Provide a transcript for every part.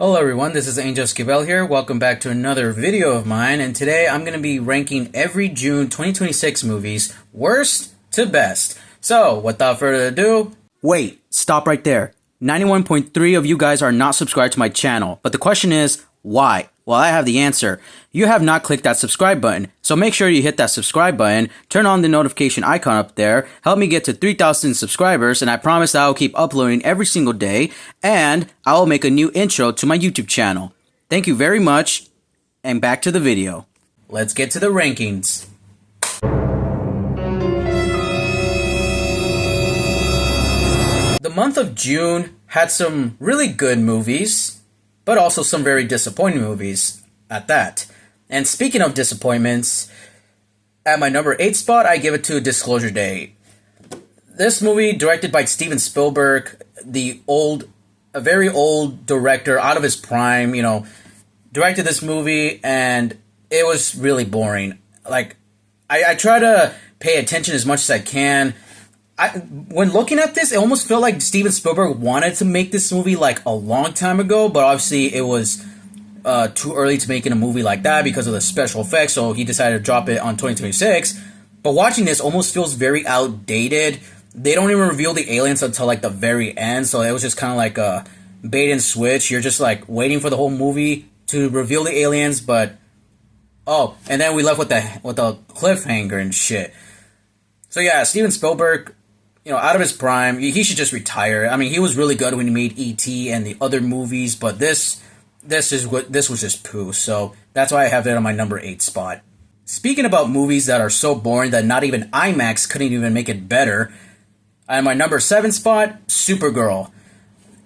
Hello everyone, this is Angel Esquivel here. Welcome back to another video of mine, and today I'm going to be ranking every June 2026 movies, worst to best. So, without further ado... Wait, stop right there. 91.3 of you guys are not subscribed to my channel, but the question is, why? Well, I have the answer. You have not clicked that subscribe button, so make sure you hit that subscribe button, turn on the notification icon up there, help me get to 3,000 subscribers, and I promise that I'll keep uploading every single day, and I'll make a new intro to my YouTube channel. Thank you very much, and back to the video. Let's get to the rankings. The month of June had some really good movies, but also some very disappointing movies at that. And speaking of disappointments, at my number 8 spot, I give it to Disclosure Day. This movie, directed by Steven Spielberg, a very old director, out of his prime, directed this movie, and it was really boring. Like, I try to pay attention as much as I can. When looking at this, it almost felt like Steven Spielberg wanted to make this movie like a long time ago, but obviously it was too early to make a movie like that because of the special effects, so he decided to drop it on 2026. But watching this almost feels very outdated. They don't even reveal the aliens until like the very end, so it was just kind of like a bait and switch. You're just like waiting for the whole movie to reveal the aliens, but and then we left with the cliffhanger and shit. So yeah, Steven Spielberg, out of his prime, he should just retire. I mean, he was really good when he made E.T. and the other movies, but this was just poo. So that's why I have it on my number 8 spot. Speaking about movies that are so boring that not even IMAX couldn't even make it better, at my number 7 spot, Supergirl.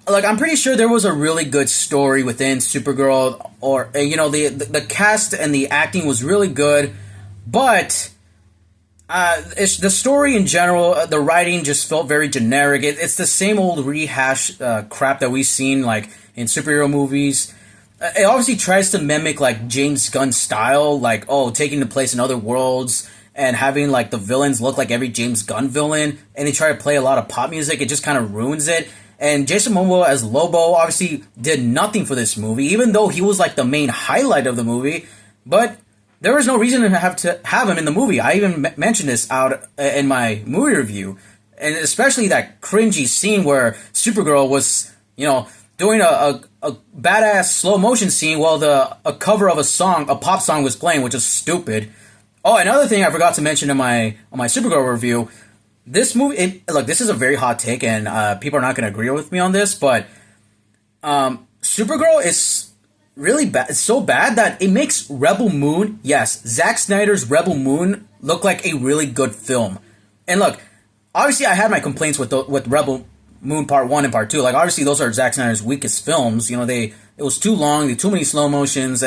Like, I'm pretty sure there was a really good story within Supergirl, or the cast and the acting was really good, but it's the story in general, the writing just felt very generic. It's the same old rehash crap that we've seen like in superhero movies. It obviously tries to mimic like James Gunn style, like taking the place in other worlds and having like the villains look like every James Gunn villain, and they try to play a lot of pop music. It just kind of ruins it. And Jason Momoa as Lobo obviously did nothing for this movie, even though he was like the main highlight of the movie. But there was no reason to have him in the movie. I even mentioned this out in my movie review. And especially that cringy scene where Supergirl was, doing a badass slow motion scene while a cover of a pop song was playing, which is stupid. Oh, another thing I forgot to mention in my Supergirl review, this movie, this is a very hot take, and people are not going to agree with me on this, but Supergirl is really bad. It's so bad that it makes Rebel Moon, yes, Zack Snyder's Rebel Moon, look like a really good film. And look, obviously I had my complaints with Rebel Moon Part 1 and Part 2. Like, obviously those are Zack Snyder's weakest films. It was too long, too many slow motions,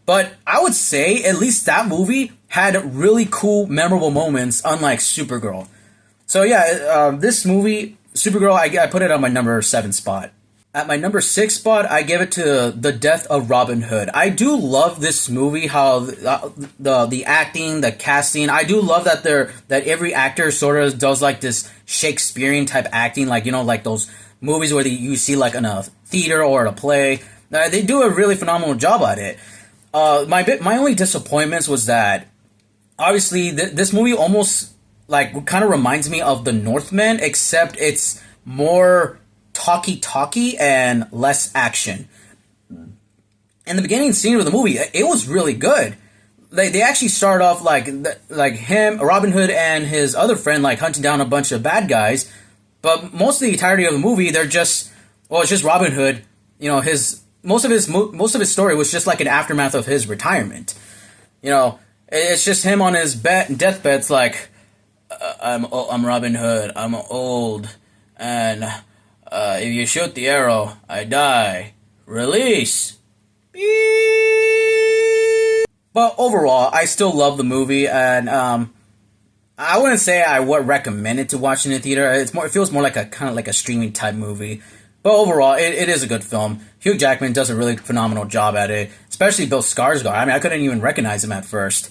but I would say at least that movie had really cool, memorable moments, unlike Supergirl. So yeah, this movie, Supergirl, I put it on my number 7 spot. At my number 6 spot, I give it to The Death of Robin Hood. I do love this movie, how the acting, the casting. I do love that every actor sort of does like this Shakespearean type acting, like like those movies where you see like in a theater or at a play. They do a really phenomenal job at it. My only disappointments was that obviously this movie almost like kind of reminds me of The Northman, except it's more talky and less action. In the beginning scene of the movie, it was really good. They actually start off like him, Robin Hood, and his other friend like hunting down a bunch of bad guys. But most of the entirety of the movie, it's just Robin Hood. Most of his story was just like an aftermath of his retirement. It's just him on his deathbed. It's like, I'm Robin Hood. I'm old, and if you shoot the arrow, I die. Release. Beep. But overall, I still love the movie, and I wouldn't say I would recommend it to watch in the theater. It feels more like a kind of like a streaming type movie. But overall, it is a good film. Hugh Jackman does a really phenomenal job at it, especially Bill Skarsgård. I mean, I couldn't even recognize him at first.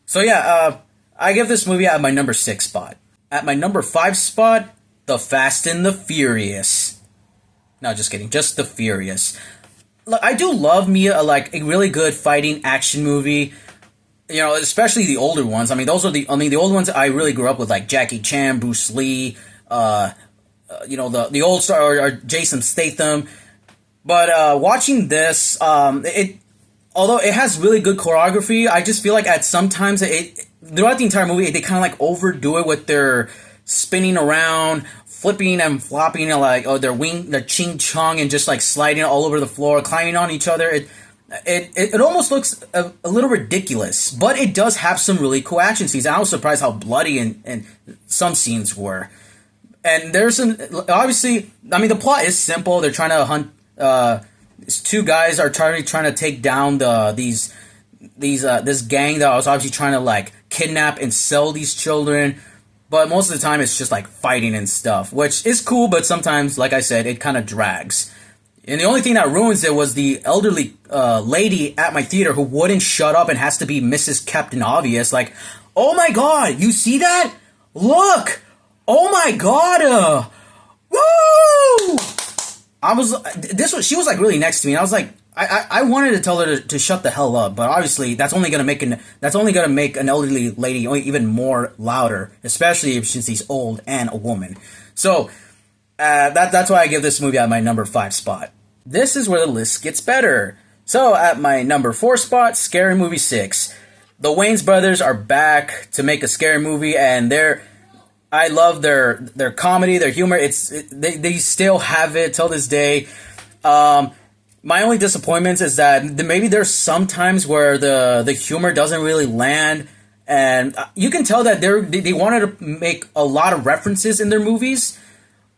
So yeah, I give this movie at my number 6 spot. At my number 5 spot, The Fast and the Furious. No, just kidding. Just The Furious. I do love me like a really good fighting action movie. You know, especially the older ones. I mean, the old ones I really grew up with, like Jackie Chan, Bruce Lee, the old star or Jason Statham. But watching this, although it has really good choreography, I just feel like at sometimes throughout the entire movie they kind of like overdo it with their spinning around, flipping and flopping, and like their ching chong, and just like sliding all over the floor, climbing on each other. It almost looks a little ridiculous, but it does have some really cool action scenes. I was surprised how bloody and some scenes were. And there's some, obviously, I mean, the plot is simple. They're trying to hunt, these two guys are trying to take down this gang that was obviously trying to like kidnap and sell these children. But most of the time it's just like fighting and stuff, which is cool, but sometimes, like I said, it kind of drags. And the only thing that ruins it was the elderly lady at my theater who wouldn't shut up and has to be Mrs. Captain Obvious. Like, oh my god, you see that? Look! Oh my god! Woo! She was like really next to me, and I was like, I wanted to tell her to shut the hell up, but obviously that's only gonna make an elderly lady even more louder, especially since she's old and a woman. So that's why I give this movie at my number 5 spot. This is where the list gets better. So at my number 4 spot, Scary Movie 6. The Wayans brothers are back to make a scary movie, and I love their comedy, their humor. They still have it till this day. My only disappointment is that maybe there's some times where the humor doesn't really land, and you can tell that they wanted to make a lot of references in their movies,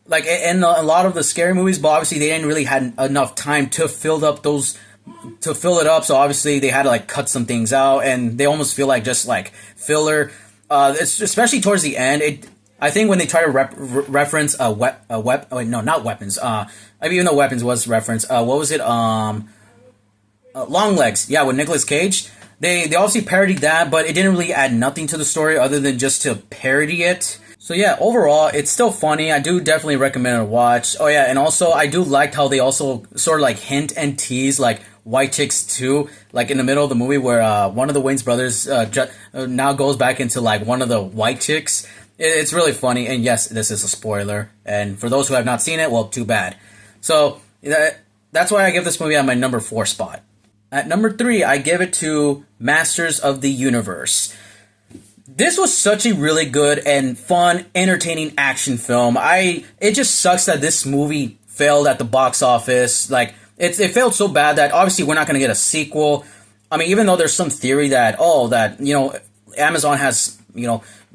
like in a lot of the scary movies, but obviously they didn't really had enough time to fill it up. So obviously they had to like cut some things out, and they almost feel like just like filler. It's especially towards the end. I think when they try to reference not weapons. I mean, even though weapons was referenced. What was it? Long Legs. Yeah, with Nicolas Cage. They obviously parodied that, but it didn't really add nothing to the story other than just to parody it. So yeah, overall, it's still funny. I do definitely recommend a watch. Oh yeah, and also I do like how they also sort of like hint and tease like White Chicks 2, like in the middle of the movie where one of the Wayans brothers now goes back into like one of the white chicks. It's really funny, and yes, this is a spoiler. And for those who have not seen it, well, too bad. So that's why I give this movie at my number 4 spot. At number 3, I give it to Masters of the Universe. This was such a really good and fun, entertaining action film. It just sucks that this movie failed at the box office. Like, it failed so bad that obviously we're not going to get a sequel. I mean, even though there's some theory that Amazon has,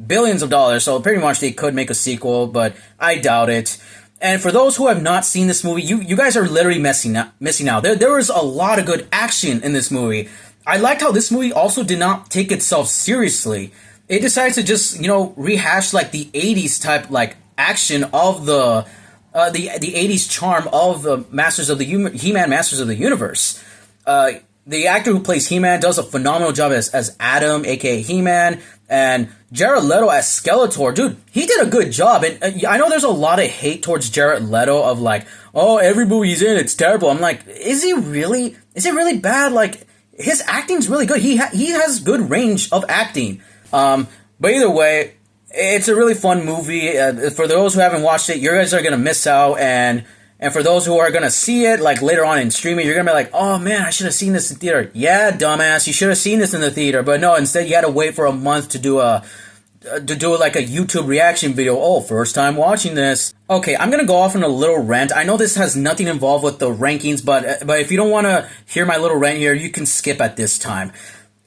billions of dollars, so pretty much they could make a sequel, but I doubt it. And for those who have not seen this movie, you guys are literally missing out. There was a lot of good action in this movie. I liked how this movie also did not take itself seriously. It decided to just, rehash like the 80s type like action of the 80s charm of the He-Man Masters of the Universe. The actor who plays He-Man does a phenomenal job as Adam, aka He-Man, and Jared Leto as Skeletor. Dude, he did a good job. And I know there's a lot of hate towards Jared Leto of like, oh, every movie he's in, it's terrible. I'm like, is it really bad? Like, his acting's really good. He has good range of acting. But either way, it's a really fun movie. For those who haven't watched it, you guys are gonna miss out, and for those who are gonna see it like later on in streaming, you're gonna be like, oh man, I should have seen this in theater. Yeah, dumbass, you should have seen this in the theater. But no, instead you had to wait for a month to do like a YouTube reaction video. Oh, first time watching this. Okay, I'm gonna go off on a little rant. I know this has nothing involved with the rankings, but if you don't want to hear my little rant here, you can skip at this time.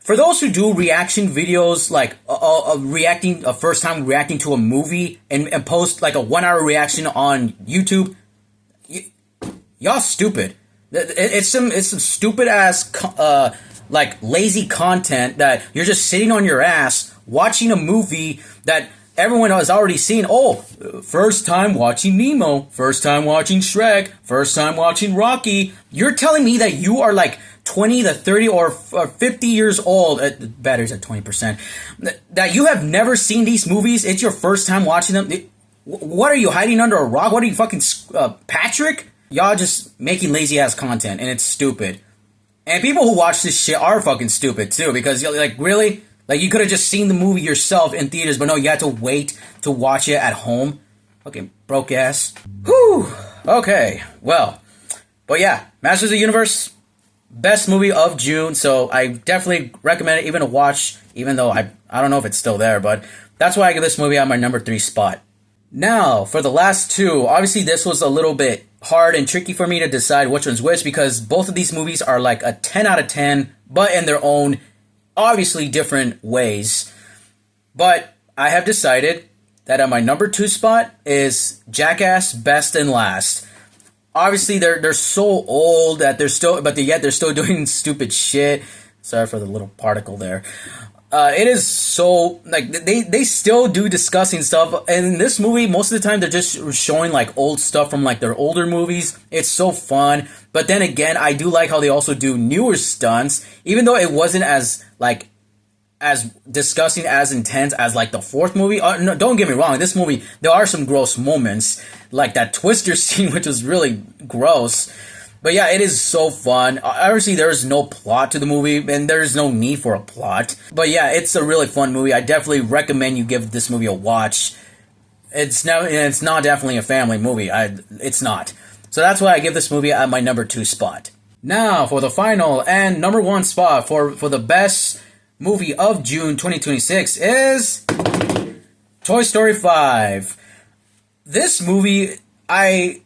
For those who do reaction videos, like first time reacting to a movie and post like a 1-hour reaction on YouTube, y'all stupid. It's some stupid ass like lazy content that you're just sitting on your ass watching a movie that everyone has already seen. Oh, first time watching Nemo, first time watching Shrek, first time watching Rocky. You're telling me that you are like 20 to 30 or 50 years old, battery's at 20%, that you have never seen these movies, it's your first time watching them. What are you, hiding under a rock? What are you, fucking Patrick? Y'all just making lazy ass content, and it's stupid. And people who watch this shit are fucking stupid too, because like, really? Like, you could have just seen the movie yourself in theaters, but no, you had to wait to watch it at home. Fucking broke ass. Whew. Okay, well. But yeah, Masters of the Universe, best movie of June, so I definitely recommend it even to watch, even though I don't know if it's still there, but that's why I give this movie on my number 3 spot. Now, for the last two, obviously this was a little bit hard and tricky for me to decide which one's which, because both of these movies are like a 10 out of 10, but in their own, obviously different ways. But I have decided that on my number 2 spot is Jackass Best and Last. Obviously, they're so old that they're still, but yet they're still doing stupid shit. Sorry for the little particle there. It is so, like, they still do disgusting stuff. And in this movie, most of the time, they're just showing, like, old stuff from, like, their older movies. It's so fun. But then again, I do like how they also do newer stunts. Even though it wasn't as, like, as disgusting, as intense as, like, the 4th movie. No, don't get me wrong. This movie, there are some gross moments. Like that Twister scene, which was really gross. But yeah, it is so fun. Obviously, there's no plot to the movie, and there's no need for a plot. But yeah, it's a really fun movie. I definitely recommend you give this movie a watch. It's not definitely a family movie. It's not. So that's why I give this movie at my number 2 spot. Now, for the final and number 1 spot for the best movie of June 2026 is Toy Story 5. This movie, I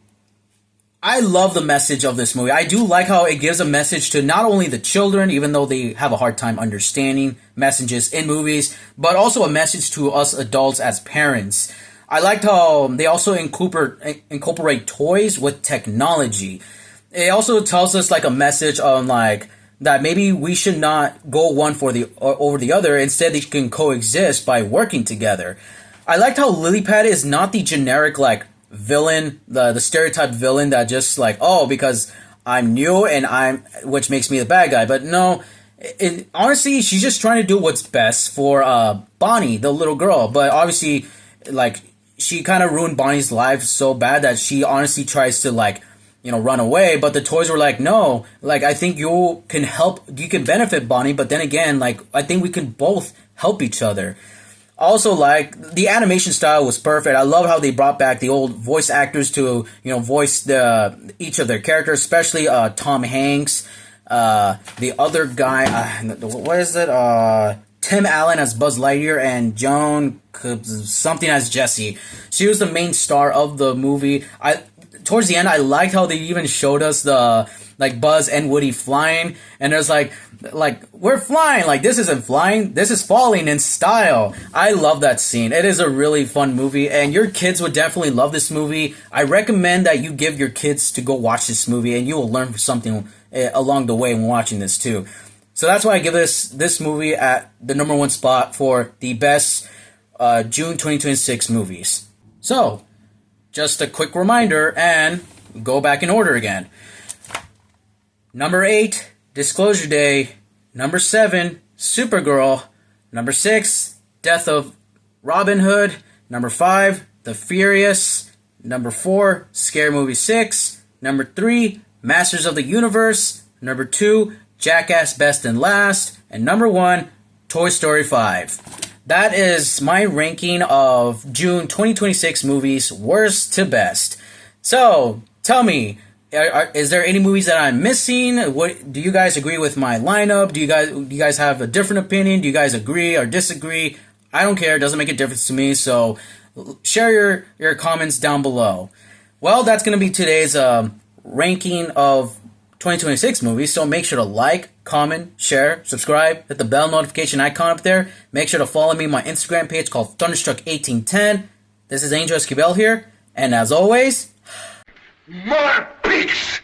love the message of this movie. I do like how it gives a message to not only the children, even though they have a hard time understanding messages in movies, but also a message to us adults as parents. I liked how they also incorporate toys with technology. It also tells us like a message on like that maybe we should not go one over the other. Instead, they can coexist by working together. I liked how Lily Pad is not the generic, like, villain, the stereotype villain that just, like, oh, because I'm new and which makes me the bad guy. But no, honestly, she's just trying to do what's best for Bonnie, the little girl. But obviously, like, she kind of ruined Bonnie's life so bad that she honestly tries to, like, run away. But the toys were like, no, like, I think you can benefit Bonnie, but then again, like, I think we can both help each other. Also, like, the animation style was perfect. I love how they brought back the old voice actors to, voice each of their characters, especially Tom Hanks, the other guy, what is it? Tim Allen as Buzz Lightyear and Joan something as Jessie. She was the main star of the movie. Towards the end, I liked how they even showed us the Buzz and Woody flying, and there's like we're flying, like this isn't flying, this is falling in style. I love that scene. It is a really fun movie, and your kids would definitely love this movie. I recommend that you give your kids to go watch this movie, and you will learn something along the way when watching this too. So that's why I give this movie at the number 1 spot for the best June 2026 movies. So, just a quick reminder, and go back in order again. Number 8, Disclosure Day. Number 7, Supergirl. Number 6, Death of Robin Hood. Number 5, The Furious. Number 4, Scary Movie 6. Number 3, Masters of the Universe. Number 2, Jackass Best and Last. And number 1, Toy Story 5. That is my ranking of June 2026 movies, worst to best. So, tell me, is there any movies that I'm missing? What do you guys agree with my lineup? Do you guys have a different opinion? Do you guys agree or disagree? I don't care. It doesn't make a difference to me. So, share your comments down below. Well, that's going to be today's ranking of 2026 movies, so make sure to like, comment, share, subscribe, hit the bell notification icon up there. Make sure to follow me on my Instagram page called Thunderstruck1810. This is Angel Esquivel here, and as always, more peace!